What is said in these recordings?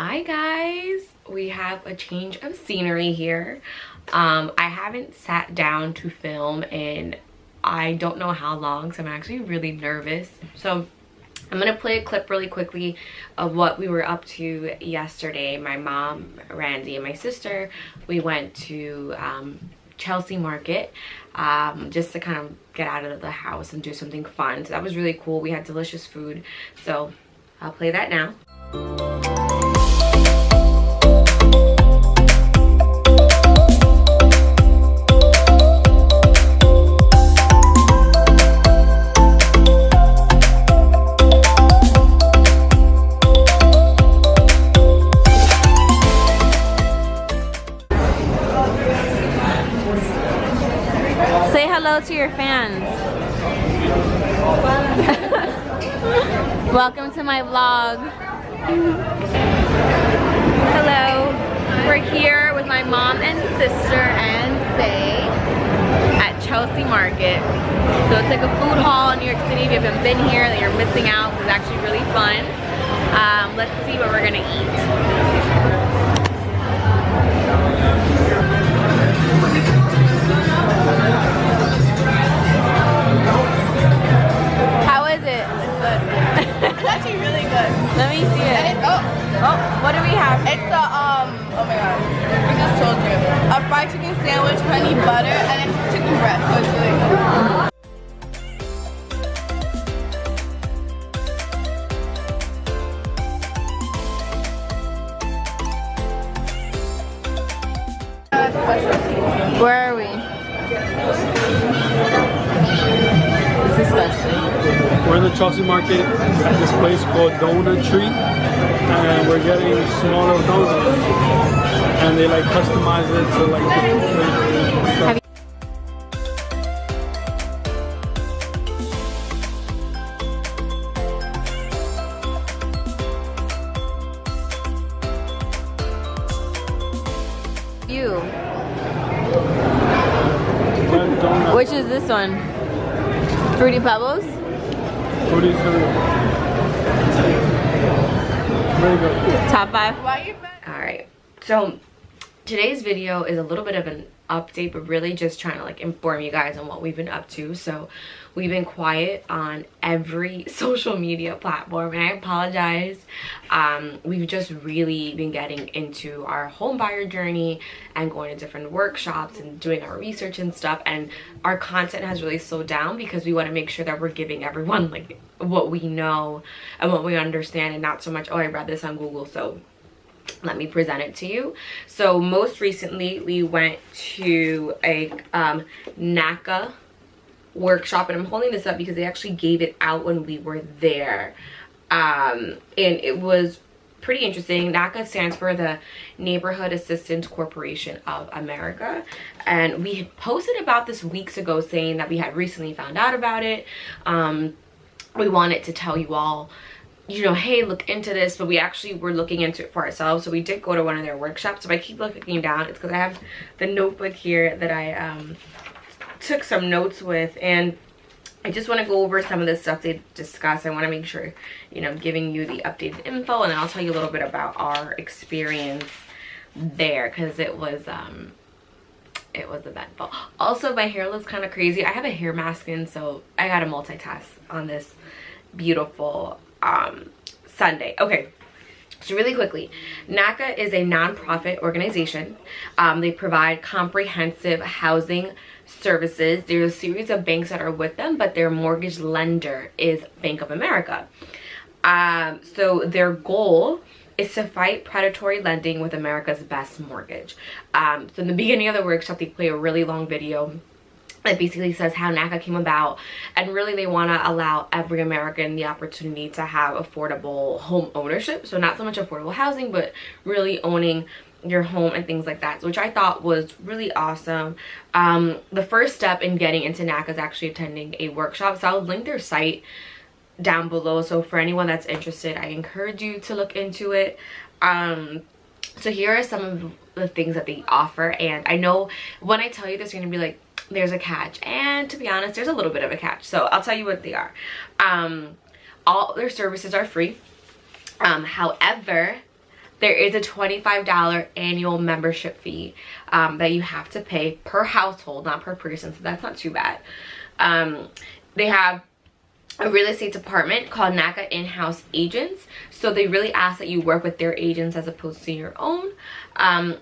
Hi guys, we have a change of scenery here. I haven't sat down to film in I don't know how long, so I'm actually really nervous. So I'm gonna play a clip really quickly of what we were up to yesterday. My mom, Randy, and my sister, we went to Chelsea Market just to kind of get out of the house and do something fun. So that was really cool. We had delicious food, so I'll play that now. Say hello to your fans. Welcome to my vlog. Hello. We're here with my mom and sister and Faye at Chelsea Market. So it's like a food hall in New York City. If you haven't been here, then you're missing out. It's actually really fun. Let's see what we're gonna eat. How is it? It's good. It's actually really good. Let me see it. Oh, what do we have? It's a oh my god, I just told you. A fried chicken sandwich, honey butter, and it's chicken breast, so it's really good. Where are we? This is disgusting. We're in the Chelsea Market at this place called Donut Tree, and we're getting smaller donuts, and they like customize it to like different flavors. You. Which is this one? Fruity Pebbles? Fruity cereal. Very good. Top 5? Why you back? Alright, so today's video is a little bit of an update, but really just trying to like inform you guys on what we've been up to. So we've been quiet on every social media platform, and I apologize. We've just really been getting into our home buyer journey and going to different workshops and doing our research and stuff, and our content has really slowed down because we want to make sure that we're giving everyone like what we know and what we understand, and not so much, oh, I read this on Google, so let me present it to you. So most recently we went to a NACA workshop, and I'm holding this up because they actually gave it out when we were there, and it was pretty interesting. NACA stands for the Neighborhood Assistance Corporation of America, and we had posted about this weeks ago saying that we had recently found out about it. We wanted to tell you all, you know, hey, look into this, but we actually were looking into it for ourselves. So we did go to one of their workshops. So I keep looking down, it's because I have the notebook here that I took some notes with, and I just want to go over some of the stuff they discussed. I want to make sure, you know, I'm giving you the updated info, and then I'll tell you a little bit about our experience there, because it was eventful. Also, my hair looks kind of crazy. I have a hair mask in, so I gotta multitask on this beautiful Sunday. Okay, so really quickly, NACA is a nonprofit organization. They provide comprehensive housing services. There's a series of banks that are with them, but their mortgage lender is Bank of America. So their goal is to fight predatory lending with America's best mortgage. So in the beginning of the workshop, they play a really long video that basically says how NACA came about, and really they want to allow every American the opportunity to have affordable home ownership. So not so much affordable housing, but really owning your home and things like that, which I thought was really awesome. The first step in getting into NACA is actually attending a workshop, so I'll link their site down below. So for anyone that's interested, I encourage you to look into it. So here are some of the things that they offer, and I know when I tell you this, you're gonna be like, there's a catch, and to be honest, there's a little bit of a catch. So I'll tell you what they are. All their services are free. However, there is a $25 annual membership fee that you have to pay per household, not per person, so that's not too bad. They have a real estate department called NACA in-house agents, so they really ask that you work with their agents as opposed to your own.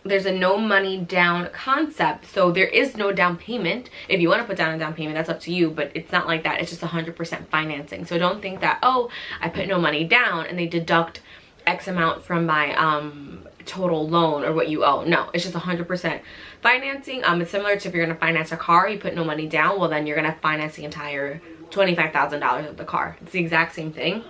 There's a no money down concept, so there is no down payment. If you want to put down a down payment, that's up to you, but it's not like that. It's just 100% financing. So don't think that, oh, I put no money down and they deduct X amount from my total loan or what you owe. No, it's just 100% financing. It's similar to if you're going to finance a car, you put no money down, well then you're going to finance the entire $25,000 of the car. It's the exact same thing.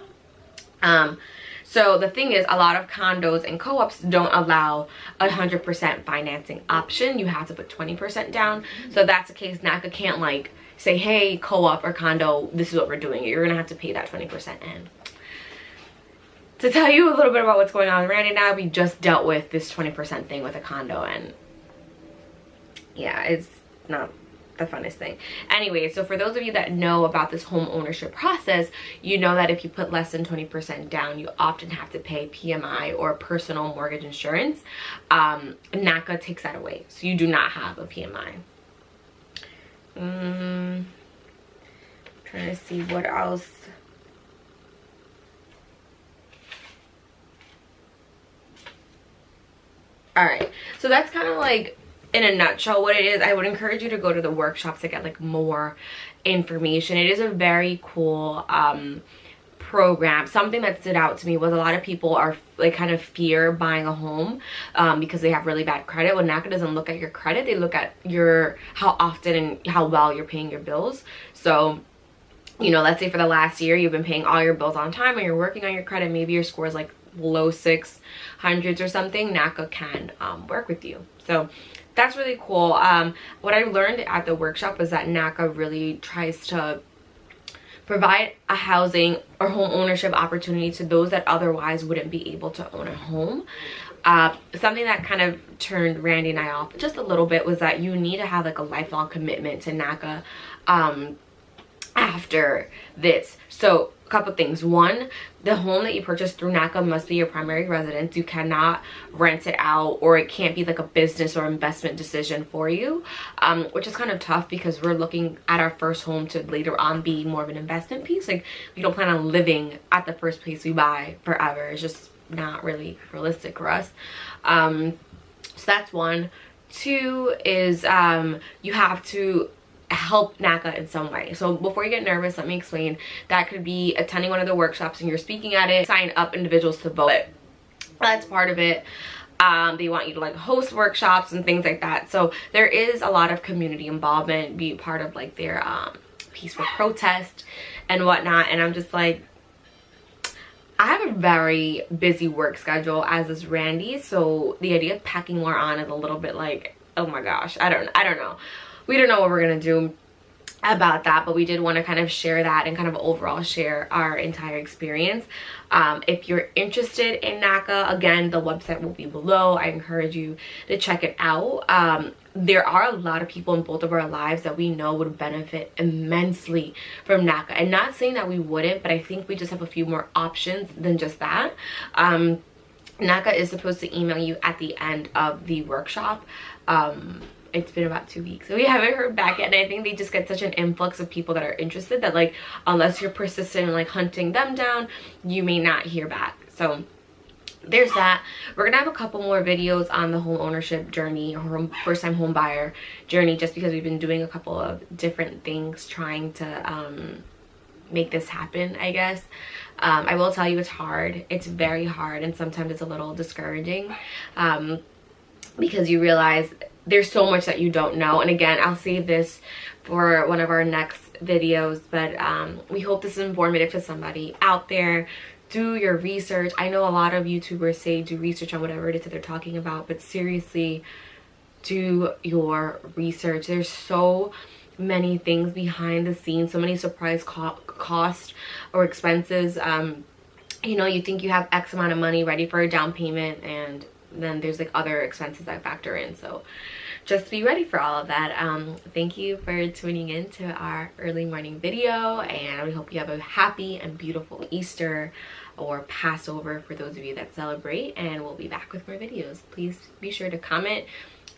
So the thing is, a lot of condos and co-ops don't allow 100% financing option. You have to put 20% down. So if that's the case, NACA can't like say, hey, co-op or condo, this is what we're doing. You're gonna have to pay that 20% in. To tell you a little bit about what's going on with Randy and I, we just dealt with this 20% thing with a condo, and yeah, it's not the funnest thing. Anyway, so for those of you that know about this home ownership process, you know that if you put less than 20% down, you often have to pay PMI or personal mortgage insurance. NACA takes that away, so you do not have a PMI. Trying to see what else. All right, so that's kind of like in a nutshell what it is. I would encourage you to go to the workshops to get like more information. It is a very cool program. Something that stood out to me was a lot of people are like kind of fear buying a home because they have really bad credit. When NACA doesn't look at your credit, they look at your how often and how well you're paying your bills. So, you know, let's say for the last year you've been paying all your bills on time and you're working on your credit, maybe your score is like low 600s or something, NACA can work with you. So that's really cool. What I learned at the workshop was that NACA really tries to provide a housing or home ownership opportunity to those that otherwise wouldn't be able to own a home. Something that kind of turned Randy and I off just a little bit was that you need to have like a lifelong commitment to NACA after this. So a couple things. One, the home that you purchase through NACA must be your primary residence. You cannot rent it out, or it can't be like a business or investment decision for you, which is kind of tough because we're looking at our first home to later on be more of an investment piece. Like, we don't plan on living at the first place we buy forever. It's just not really realistic for us. So that's one. Two is you have to help NACA in some way. So before you get nervous, let me explain. That could be attending one of the workshops and you're speaking at it, sign up individuals to vote. That's part of it. They want you to like host workshops and things like that. So there is a lot of community involvement, be part of like their peaceful protest and whatnot. And I'm just like, I have a very busy work schedule, as is Randy, so the idea of packing more on is a little bit like, oh my gosh, I don't know. We don't know what we're gonna do about that, but we did want to kind of share that and kind of overall share our entire experience. If you're interested in NACA, again, the website will be below. I encourage you to check it out. There are a lot of people in both of our lives that we know would benefit immensely from NACA. And not saying that we wouldn't, but I think we just have a few more options than just that. NACA is supposed to email you at the end of the workshop. It's been about 2 weeks, so we haven't heard back yet, and I think they just get such an influx of people that are interested that, like, unless you're persistent in like hunting them down, you may not hear back. So there's that. We're gonna have a couple more videos on the home ownership journey or first time home buyer journey, just because we've been doing a couple of different things trying to make this happen, I guess. I will tell you, it's hard. It's very hard, and sometimes it's a little discouraging because you realize there's so much that you don't know. And again, I'll save this for one of our next videos, but we hope this is informative to somebody out there. Do your research. I know a lot of YouTubers say do research on whatever it is that they're talking about, but seriously, do your research. There's so many things behind the scenes, so many surprise costs or expenses. You know, you think you have X amount of money ready for a down payment, and then there's like other expenses that factor in. So just be ready for all of that. Thank you for tuning in to our early morning video, and we hope you have a happy and beautiful Easter. or Passover for those of you that celebrate, and we'll be back with more videos. Please be sure to comment,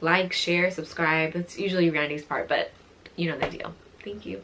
like, share, subscribe. That's usually Randy's part, but you know the deal. Thank you.